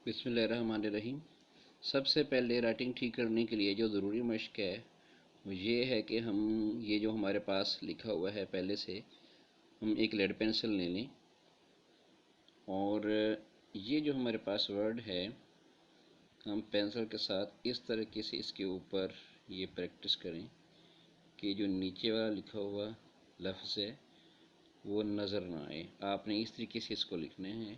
بسم اللہ الرحمن الرحیم۔ سب سے پہلے رائٹنگ ٹھیک کرنے کے لیے جو ضروری مشق ہے وہ یہ ہے کہ ہم یہ جو ہمارے پاس لکھا ہوا ہے پہلے سے ہم ایک لیڈ پینسل لے لیں اور یہ جو ہمارے پاس ورڈ ہے ہم پینسل کے ساتھ اس طریقے سے اس کے اوپر یہ پریکٹس کریں کہ جو نیچے والا لکھا ہوا لفظ ہے وہ نظر نہ آئے۔ آپ نے اس طریقے سے اس کو لکھنا ہے،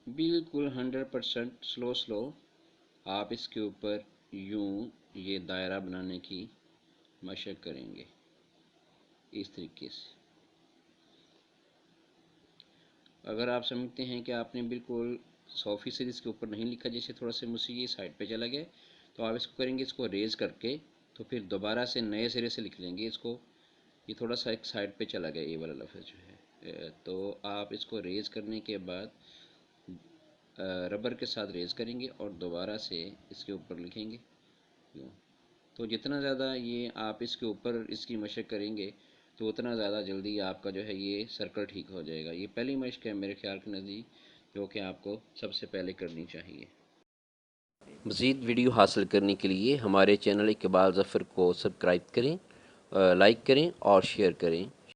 بالکل 100% سلو آپ اس کے اوپر یوں یہ دائرہ بنانے کی مشق کریں گے اس طریقے سے۔ اگر آپ سمجھتے ہیں کہ آپ نے بالکل 100% اس کے اوپر نہیں لکھا، جیسے تھوڑا سا مجھ سے یہ سائڈ پہ چلا گیا، تو آپ اس کو کریں گے، اس کو ریز کر کے تو پھر دوبارہ سے نئے سرے سے لکھ لیں گے اس کو۔ یہ تھوڑا سا ایک سائڈ پہ چلا گیا یہ والا لفظ جو ہے، تو آپ اس کو ریز کرنے کے بعد ربر کے ساتھ ریز کریں گے اور دوبارہ سے اس کے اوپر لکھیں گے یوں۔ تو جتنا زیادہ یہ آپ اس کے اوپر اس کی مشق کریں گے تو اتنا زیادہ جلدی آپ کا جو ہے یہ سرکل ٹھیک ہو جائے گا۔ یہ پہلی مشق ہے میرے خیال کے نزدیک جو کہ آپ کو سب سے پہلے کرنی چاہیے۔ مزید ویڈیو حاصل کرنے کے لیے ہمارے چینل اقبال ظفر کو سبسکرائب کریں، لائک کریں اور شیئر کریں۔